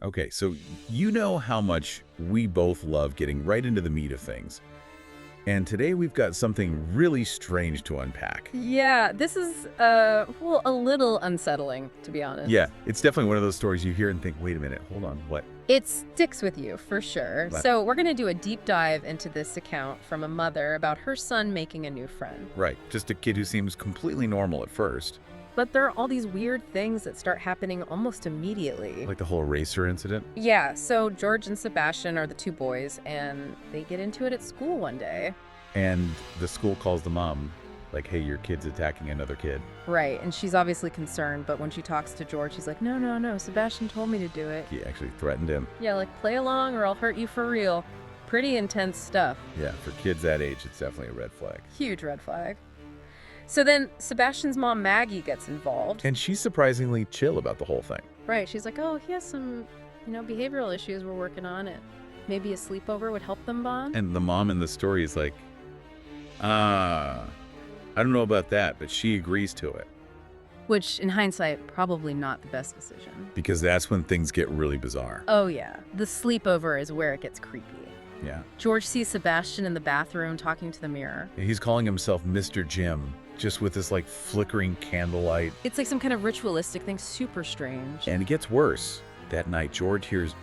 Okay, so you know how much we both love getting right into the meat of things. And today we've got something really strange to unpack. Yeah, this is, well, a little unsettling, to be honest. Yeah, it's definitely one of those stories you hear and think, wait a minute, hold on, what? It sticks with you, for sure. What? So we're going to do a deep dive into this account from a mother about her son making a new friend. Right, just a kid who seems completely normal at first. But there are all these weird things that start happening almost immediately. Like the whole eraser incident? Yeah, so George and Sebastian are the two boys, and they get into it at school one day. And the school calls the mom, like, hey, your kid's attacking another kid. Right, and she's obviously concerned, but when she talks to George, he's like, no, Sebastian told me to do it. He actually threatened him. Yeah, like, play along or I'll hurt you for real. Pretty intense stuff. Yeah, for kids that age, it's definitely a red flag. Huge red flag. So then Sebastian's mom, Maggie, gets involved. And she's surprisingly chill about the whole thing. Right, she's like, oh, he has some, behavioral issues we're working on. It. Maybe a sleepover would help them bond. And the mom in the story is like, I don't know about that, but she agrees to it. Which, in hindsight, probably not the best decision. Because that's when things get really bizarre. Oh, yeah. The sleepover is where it gets creepy. Yeah. George sees Sebastian in the bathroom talking to the mirror. He's calling himself Mr. Jim, just with this, like, flickering candlelight. It's like some kind of ritualistic thing, super strange. And it gets worse. That night, George hears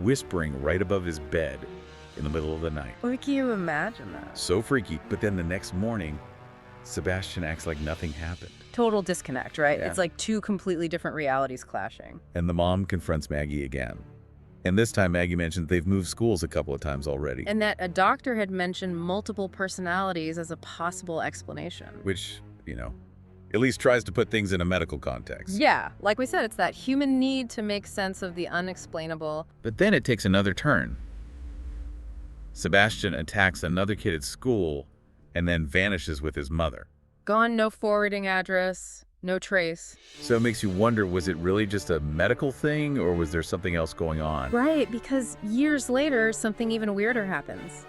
whispering right above his bed in the middle of the night. What can you imagine that? So freaky. But then the next morning, Sebastian acts like nothing happened. Total disconnect, right? Yeah. It's like two completely different realities clashing. And the mom confronts Maggie again. And this time Maggie mentioned they've moved schools a couple of times already. And that a doctor had mentioned multiple personalities as a possible explanation. Which, at least tries to put things in a medical context. Yeah, like we said, it's that human need to make sense of the unexplainable. But then it takes another turn. Sebastian attacks another kid at school and then vanishes with his mother. Gone, no forwarding address, no trace. So it makes you wonder, was it really just a medical thing or was there something else going on? Right, because years later, something even weirder happens.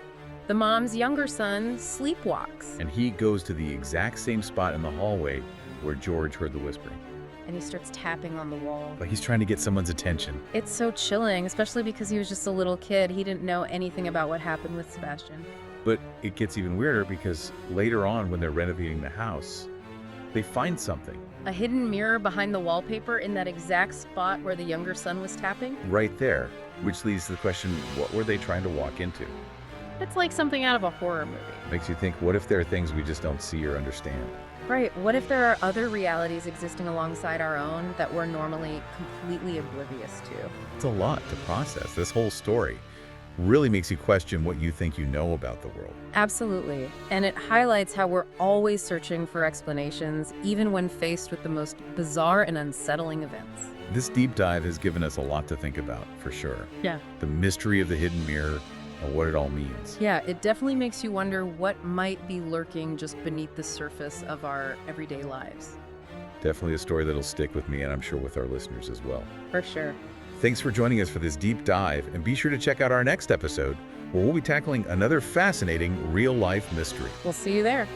The mom's younger son sleepwalks. And he goes to the exact same spot in the hallway where George heard the whispering. And he starts tapping on the wall. Like he's trying to get someone's attention. It's so chilling, especially because he was just a little kid. He didn't know anything about what happened with Sebastian. But it gets even weirder because later on when they're renovating the house, they find something. A hidden mirror behind the wallpaper in that exact spot where the younger son was tapping? Right there, which leads to the question, what were they trying to walk into? It's like something out of a horror movie. Makes you think, what if there are things we just don't see or understand? Right. What if there are other realities existing alongside our own that we're normally completely oblivious to? It's a lot to process. This whole story really makes you question what you think you know about the world. Absolutely. And it highlights how we're always searching for explanations, even when faced with the most bizarre and unsettling events. This deep dive has given us a lot to think about, for sure. Yeah. The mystery of the hidden mirror and what it all means. Yeah, it definitely makes you wonder what might be lurking just beneath the surface of our everyday lives. Definitely a story that'll stick with me, and I'm sure with our listeners as well. For sure. Thanks for joining us for this deep dive, and be sure to check out our next episode, where we'll be tackling another fascinating real-life mystery. We'll see you there.